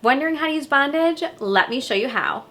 Wondering how to use Bondage? Let me show you how.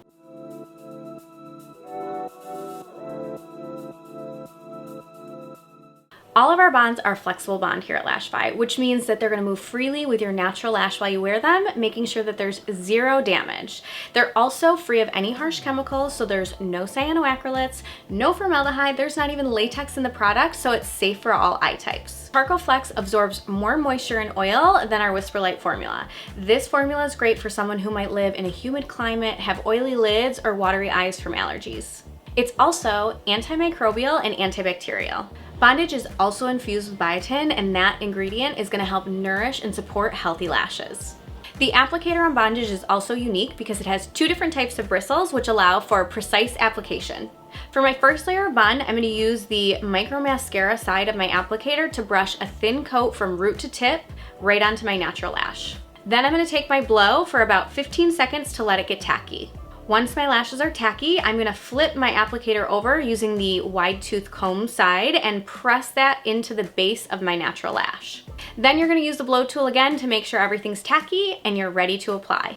All of our bonds are flexible bond here at Lashify, which means that they're going to move freely with your natural lash while you wear them, making sure that there's zero damage. They're also free of any harsh chemicals, so there's no cyanoacrylates, no formaldehyde, there's not even latex in the product, so it's safe for all eye types. Charcoflex absorbs more moisture and oil than our Whisper Light formula. This formula is great for someone who might live in a humid climate, have oily lids, or watery eyes from allergies. It's also anti-microbial and antibacterial. Bondage is also infused with biotin, and that ingredient is going to help nourish and support healthy lashes. The applicator on Bondage is also unique because it has 2 different types of bristles which allow for precise application. For my first layer of bond, I'm going to use the micro mascara side of my applicator to brush a thin coat from root to tip right onto my natural lash. Then I'm going to take my blow for about 15 seconds to let it get tacky. Once my lashes are tacky, I'm going to flip my applicator over using the wide tooth comb side and press that into the base of my natural lash. Then you're going to use the blow tool again to make sure everything's tacky and you're ready to apply.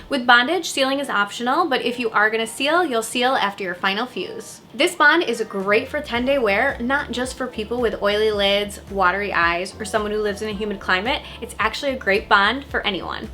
With Bondage, sealing is optional, but if you are going to seal, you'll seal after your final fuse. This bond is great for 10-day wear, not just for people with oily lids, watery eyes, or someone who lives in a humid climate. It's actually a great bond for anyone.